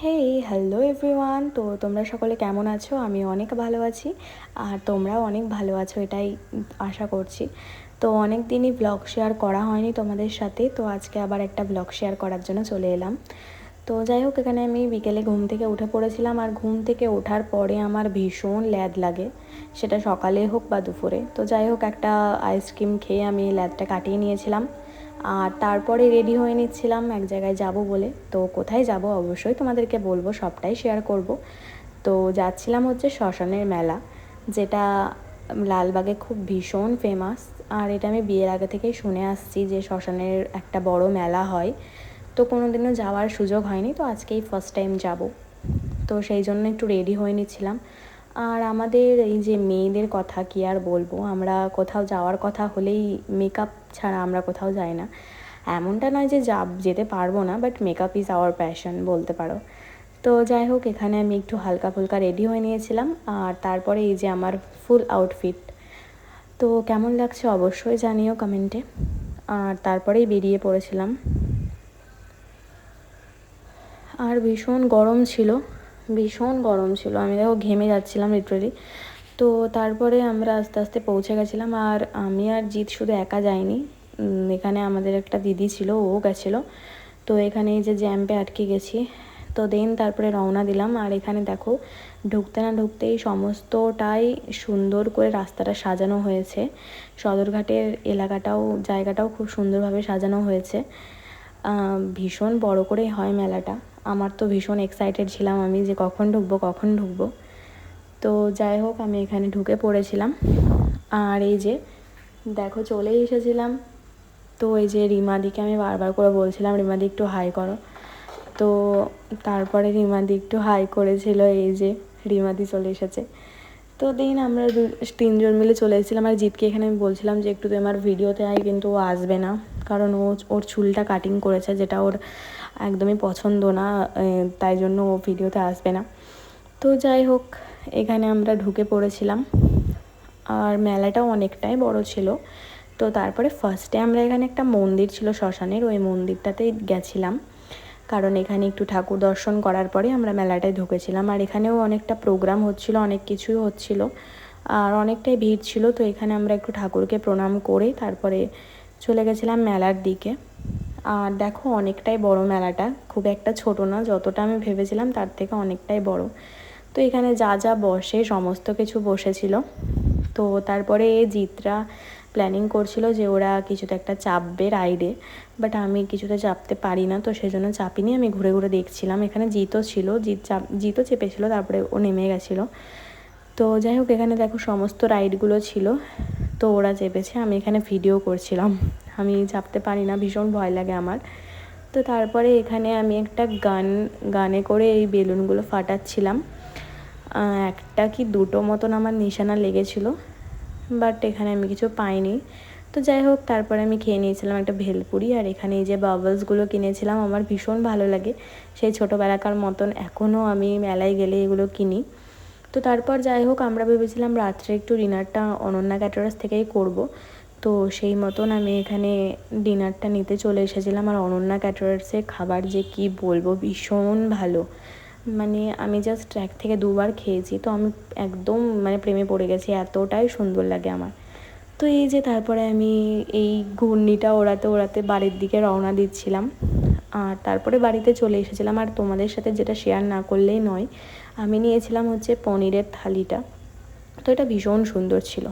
Hey hello everyone. তো তোমরা সকলে কেমন আছো? আমি অনেক ভালো আছি আর তোমরাও অনেক ভালো আছো এটাই আশা করছি। তো অনেক দিনই ব্লগ শেয়ার করা হয়নি তোমাদের সাথে, তো আজকে আবার একটা ব্লগ শেয়ার করার জন্য চলে এলাম। তো যাই হোক, এখানে আমি বিকেলে ঘুম থেকে উঠে পড়েছিলাম আর ঘুম থেকে ওঠার পরে আমার ভীষণ ল্যাদ লাগে, সেটা সকালে হোক বা দুপুরে। তো যাই হোক, একটা আইসক্রিম খেয়ে আমি ল্যাদটা কাটিয়ে নিয়েছিলাম আর তারপরে রেডি হয়ে নিচ্ছিলাম এক জায়গায় যাব বলে। তো কোথায় যাব অবশ্যই তোমাদেরকে বলবো, সবটাই শেয়ার করব। তো যাচ্ছিলাম হচ্ছে শ্মশানের মেলা, যেটা লালবাগে খুব ভীষণ ফেমাস। আর এটা আমি বিয়ের আগে থেকেই শুনে আসছি যে শ্মশানের একটা বড় মেলা হয়। তো কোনো দিনও যাওয়ার সুযোগ হয়নি, তো আজকেই ফার্স্ট টাইম যাব। তো সেই জন্য একটু রেডি হয়ে নিচ্ছিলাম। আর আমাদের এই যে মেয়েদের কথা কি আর বলবো, আমরা কোথাও যাওয়ার কথা হলেই মেকআপ ছাড়া আমরা কোথাও যাই না। এমনটা নয় যে যেতে পারবো না, but makeup is our passion বলতে পারো। তো যাই হোক, এখানে আমি একটু হালকা ফুলকা রেডি হয়ে নিয়েছিলাম আর তারপরে এই যে আমার ফুল আউটফিট। তো কেমন লাগছে অবশ্যই জানিও কমেন্টে। আর তারপরেই বেরিয়ে পড়েছিলাম। আর ভীষণ গরম ছিল, ভীষণ গরম ছিল, আমি দেখো ঘেমে যাচ্ছিলাম লিটারেলি। তো তারপরে আমরা আস্তে আস্তে পৌঁছে গেছিলাম। আর আমি আর জিৎ শুধু একা যাইনি, এখানে আমাদের একটা দিদি ছিল, ও গেছিলো। তো এখানে এই যে জ্যাম্পে আটকে গেছি। তো দেন তারপরে রওনা দিলাম। আর এখানে দেখো, ঢুকতে না ঢুকতেই সমস্তটাই সুন্দর করে রাস্তাটা সাজানো হয়েছে। সদরঘাটের জায়গাটাও খুব সুন্দরভাবে সাজানো হয়েছে। ভীষণ বড় করেই হয় মেলাটা। আমার তো ভীষণ এক্সাইটেড ছিলাম আমি যে কখন ঢুকবো। তো যাই হোক, আমি এখানে ঢুকে পড়েছিলাম। আর এই যে দেখো চলেই এসেছিলাম। তো এই যে রিমাদিকে আমি বারবার করে বলছিলাম, রিমাদি একটু হাই করো। তো তারপরে রিমাদি একটু হাই করেছিল, এই যে রিমাদি চলে এসেছে। তো দিন আমরা তিনজন মিলে চলে এসেছিলাম। আর জিতকে এখানে আমি বলছিলাম যে একটু তুই আমার ভিডিওতে আয়, কিন্তু ও আসবে না, কারণ ওর চুলটা কাটিং করেছে, যেটা ওর একদমই পছন্দ না, তাই জন্য ও ভিডিওতে আসবে না। তো যাই হোক, এখানে আমরা ঢুকে পড়েছিলাম। আর মেলাটাও অনেকটাই বড় ছিল। তো তারপরে ফার্স্টে আমরা এখানে একটা মন্দির ছিল শ্মশানের, ওই মন্দিরটাতেই গেছিলাম, কারণ এখানে একটু ঠাকুর দর্শন করার পরে আমরা মেলাটায় ঢুকেছিলাম। আর এখানেও অনেকটা প্রোগ্রাম হচ্ছিল, অনেক কিছুই হচ্ছিল আর অনেকটাই ভিড় ছিল। তো এখানে আমরা একটু ঠাকুরকে প্রণাম করে তারপরে চলে গেছিলাম মেলার দিকে। আর দেখো, অনেকটাই বড় মেলাটা, খুব একটা ছোট না, যতটা আমি ভেবেছিলাম তার থেকে অনেকটাই বড়। তো এখানে যা যা বসে সমস্ত কিছু বসেছিল। তো তারপরে জিতরা প্ল্যানিং করছিল যে ওরা কিছুতে একটা চাপবে রাইডে, বাট আমি কিছুতে চাপতে পারি না, তো সেজন্য চাপিনি, আমি ঘুরে ঘুরে দেখছিলাম। এখানে জিতও ছিল, জিতও চেপেছিল, তারপরে ও নেমে গেছিলো। তো যাই হোক, এখানে দেখো সমস্ত রাইডগুলো ছিল, তো ওরা চেপেছে, আমি এখানে ভিডিও করছিলাম। আমি চাপতে পারি না, ভীষণ ভয় লাগে আমার। তো তারপরে এখানে আমি একটা গানে করে এই বেলুনগুলো ফাটাচ্ছিলাম। একটা কি দুটো মতন আমার নিশানা লেগেছিলো, বাট এখানে আমি কিছু পাইনি। তো যাই হোক, তারপরে আমি খেয়ে নিয়েছিলাম একটা ভেলপুরি। আর এখানে এই যে বাবলসগুলো কিনেছিলাম, আমার ভীষণ ভালো লাগে, সেই ছোটোবেলাকার মতন এখনও আমি মেলায় গেলে এগুলো কিনি। তো তারপর যাই হোক, আমরা ভেবেছিলাম রাত্রে একটু ডিনারটা অনন্যা ক্যাটারার্স থেকেই করব। তো সেই মতন আমি এখানে ডিনারটা নিতে চলে এসেছিলাম। আর অনন্যা ক্যাটারার্সের খাবার যে কি বলবো, ভীষণ ভালো। মানে আমি জাস্ট 1 থেকে 2 বার খেয়েছি, তো আমি একদম মানে প্রেমে পড়ে গেছি, এতটাই সুন্দর লাগে আমার। তো এই যে তারপরে আমি এই ঘূর্ণিটা ওড়াতে বাড়ির দিকে রওনা দিচ্ছিলাম। আর তারপরে বাড়িতে চলে এসেছিলাম। আর তোমাদের সাথে যেটা শেয়ার না করলেই নয়, আমি নিয়েছিলাম হচ্ছে পনিরের থালিটা। তো এটা ভীষণ সুন্দর ছিল।